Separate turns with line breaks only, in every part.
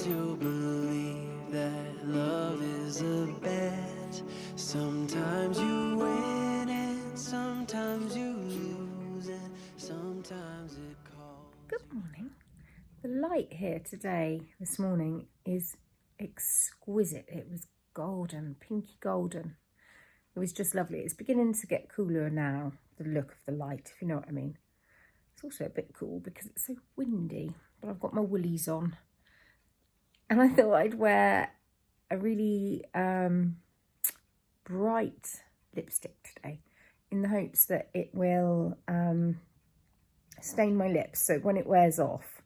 to believe that love is a bet. Sometimes you win and sometimes you lose and sometimes it calls.
Good morning. The light here today, this morning, is exquisite. It was golden, pinky golden. It was just lovely. It's beginning to get cooler now, the look of the light, if you know what I mean. It's also a bit cool because it's so windy, but I've got my woolies on. And I thought I'd wear a really bright lipstick today in the hopes that it will stain my lips. So when it wears off,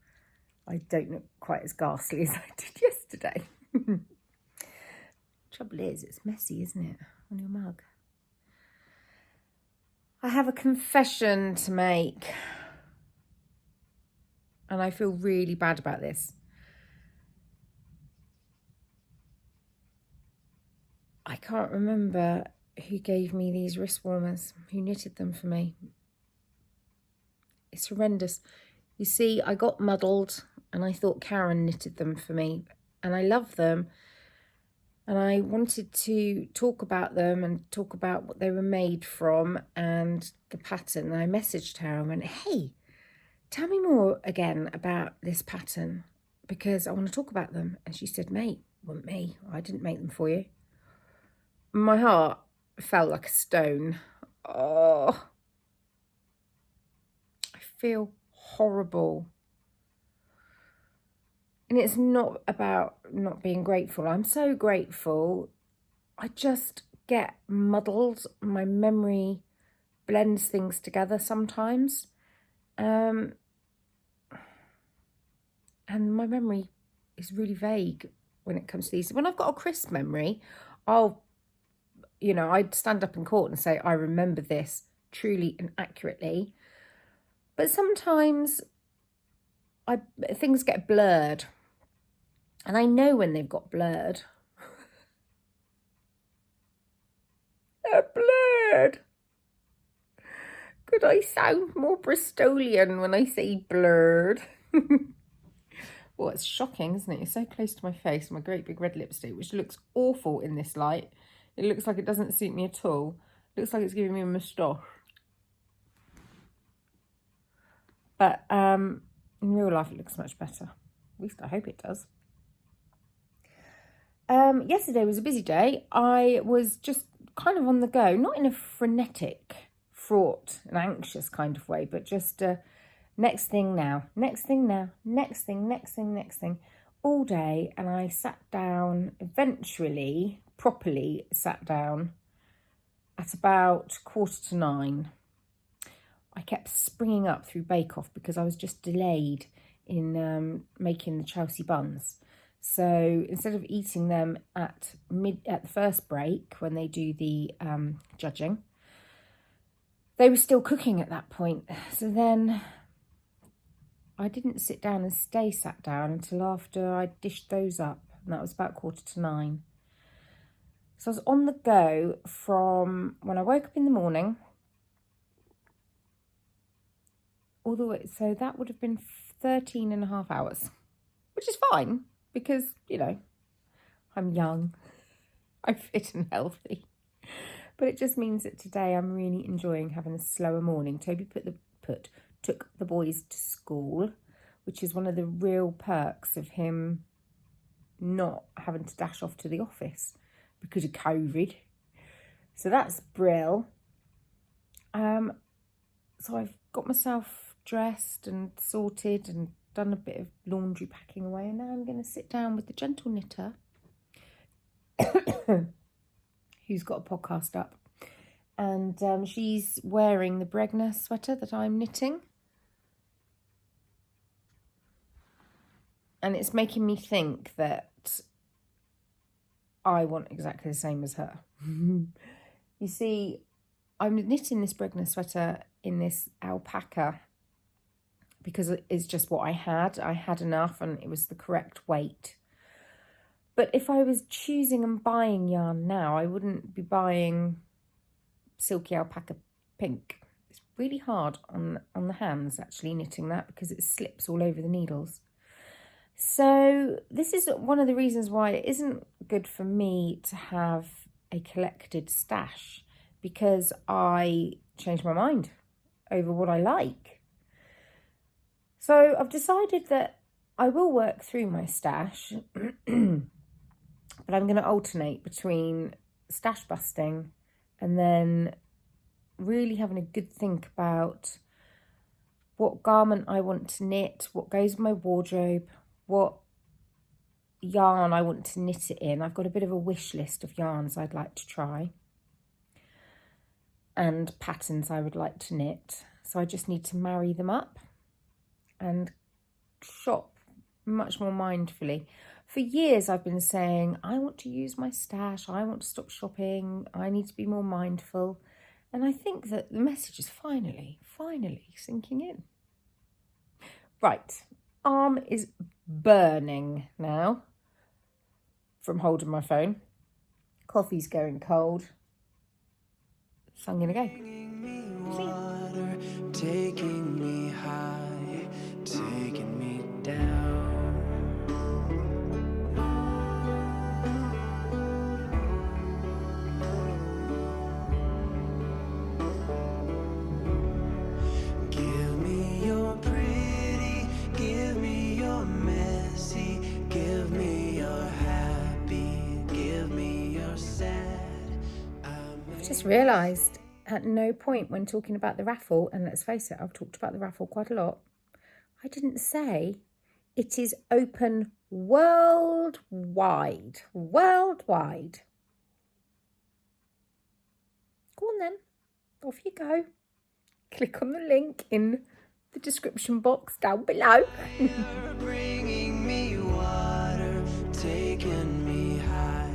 I don't look quite as ghastly as I did yesterday. Trouble is, it's messy, isn't it, on your mug? I have a confession to make. And I feel really bad about this. I can't remember who gave me these wrist warmers, who knitted them for me. It's horrendous. You see, I got muddled and I thought Karen knitted them for me. And I love them. And I wanted to talk about them and talk about what they were made from and the pattern. And I messaged her and went, hey, tell me more again about this pattern because I want to talk about them. And she said, mate, it wasn't me. I didn't make them for you. My heart felt like a stone. Oh, I feel horrible. And it's not about not being grateful. I'm so grateful. I just get muddled. My memory blends things together sometimes. And my memory is really vague when it comes to these. When I've got a crisp memory, I'd stand up in court and say, I remember this truly and accurately. But sometimes things get blurred. And I know when they've got blurred. They're blurred. Could I sound more Bristolian when I say blurred? Well, it's shocking, isn't it? It's so close to my face, my great big red lipstick, which looks awful in this light. It looks like it doesn't suit me at all. It looks like it's giving me a moustache. But in real life, it looks much better. At least I hope it does. Yesterday was a busy day. I was just kind of on the go, not in a frenetic, fraught and anxious kind of way, but just next thing now, next thing now, next thing, all day. And I sat down, eventually, properly sat down at about 9:15. I kept springing up through Bake Off because I was just delayed in making the Chelsea buns. So instead of eating them at the first break when they do the judging, they were still cooking at that point. So then I didn't sit down and stay sat down until after I dished those up, and that was about 9:15. So I was on the go from when I woke up in the morning all the way. So that would have been 13 and a half hours, which is fine because, I'm young, I'm fit and healthy. But it just means that today I'm really enjoying having a slower morning. Toby took the boys to school, which is one of the real perks of him not having to dash off to the office because of COVID. So that's brill. So I've got myself dressed and sorted and done a bit of laundry packing away, and now I'm going to sit down with the gentle knitter who's got a podcast up, and she's wearing the Bregner sweater that I'm knitting, and it's making me think that I want exactly the same as her. You see, I'm knitting this Bregner sweater in this alpaca because it's just what I had. I had enough and it was the correct weight. But if I was choosing and buying yarn now, I wouldn't be buying silky alpaca pink. It's really hard on the hands actually knitting that because it slips all over the needles. So this is one of the reasons why it isn't good for me to have a collected stash, because I change my mind over what I like. So I've decided that I will work through my stash, but I'm going to alternate between stash busting and then really having a good think about what garment I want to knit, what goes in my wardrobe, what yarn I want to knit it in. I've got a bit of a wish list of yarns I'd like to try and patterns I would like to knit. So I just need to marry them up and shop much more mindfully. For years I've been saying, I want to use my stash, I want to stop shopping, I need to be more mindful. And I think that the message is finally sinking in. Right, arm is burning now from holding my phone. Coffee's going cold. So I'm going to go. See you.
Water taking me high, taking me down. Give me your pretty, give me your messy, give me your happy, give me your sad.
I've just realised at no point when talking about the raffle, and let's face it, I've talked about the raffle quite a lot, I didn't say it is open worldwide. Worldwide. Go on then, off you go. Click on the link in the description box down below.
Bringing me water, taking me high,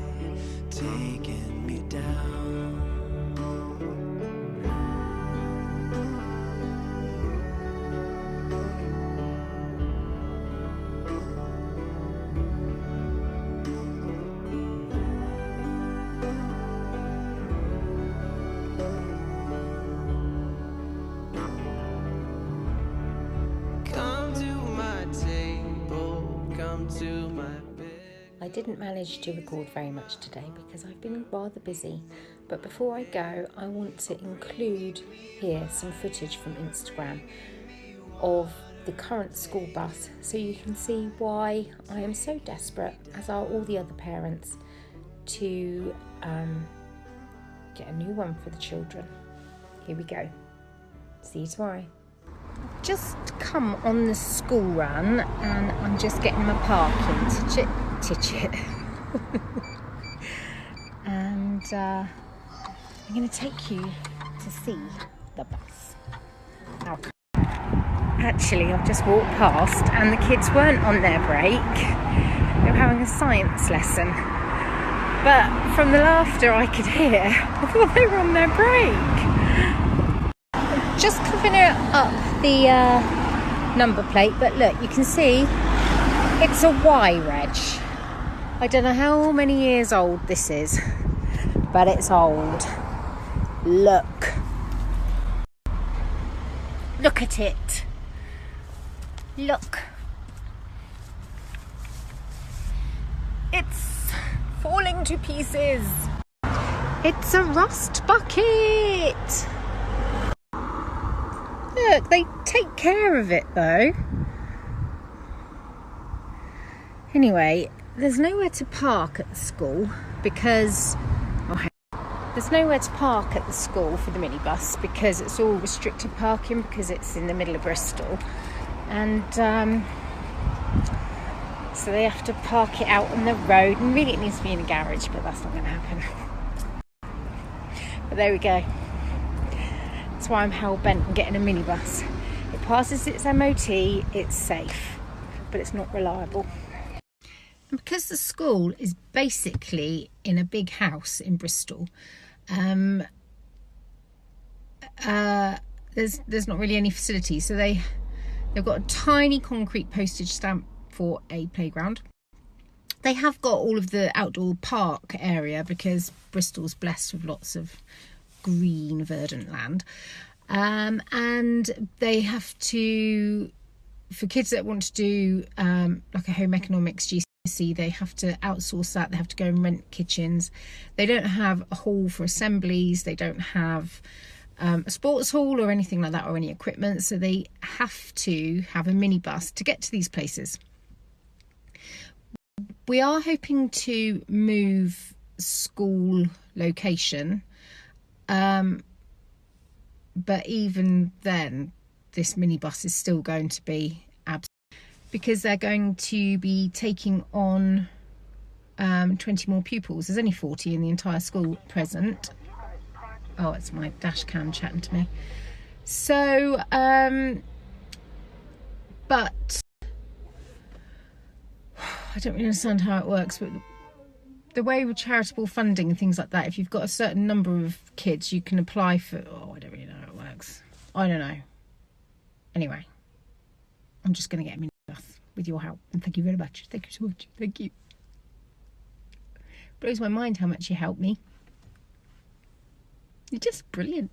taking me down. Come to my table, come to my bed.
I didn't manage to record very much today because I've been rather busy, but before I go I want to include here some footage from Instagram of the current school bus so you can see why I am so desperate, as are all the other parents, to get a new one for the children. Here we go. See you tomorrow. Just come on the school run and I'm just getting my parking ticket. And I'm going to take you to see the bus. Now, actually, I've just walked past and the kids weren't on their break. They were having a science lesson. But from the laughter I could hear, I thought they were on their break. Just covering up the number plate, but look, you can see it's a Y reg. I don't know how many years old this is, but it's old. Look at it. Look, it's falling to pieces. It's a rust bucket. Look, they take care of it though. Anyway, there's nowhere to park at the school because there's nowhere to park at the school for the minibus because it's all restricted parking because it's in the middle of Bristol, and so they have to park it out on the road, and really it needs to be in a garage, but that's not going to happen. But there we go. That's why I'm hell-bent on getting a minibus. It passes its MOT, it's safe, but it's not reliable. And because the school is basically in a big house in Bristol, there's not really any facilities. So they've got a tiny concrete postage stamp for a playground. They have got all of the outdoor park area because Bristol's blessed with lots of green verdant land, and they have to for kids that want to do like a home economics GCSE, they have to outsource that. They have to go and rent kitchens. They don't have a hall for assemblies. They don't have a sports hall or anything like that, or any equipment. So they have to have a minibus to get to these places. We are hoping to move school location, but even then, this minibus is still going to be absent, because they're going to be taking on 20 more pupils. There's only 40 in the entire school at present. Oh, it's my dash cam chatting to me. So, but I don't really understand how it works, but the way with charitable funding and things like that, if you've got a certain number of kids, you can apply for, I don't really know how it works. I don't know. Anyway, I'm just going to get a minibus with your help. And thank you very much. Thank you so much. Thank you. Blows my mind how much you helped me. You're just brilliant.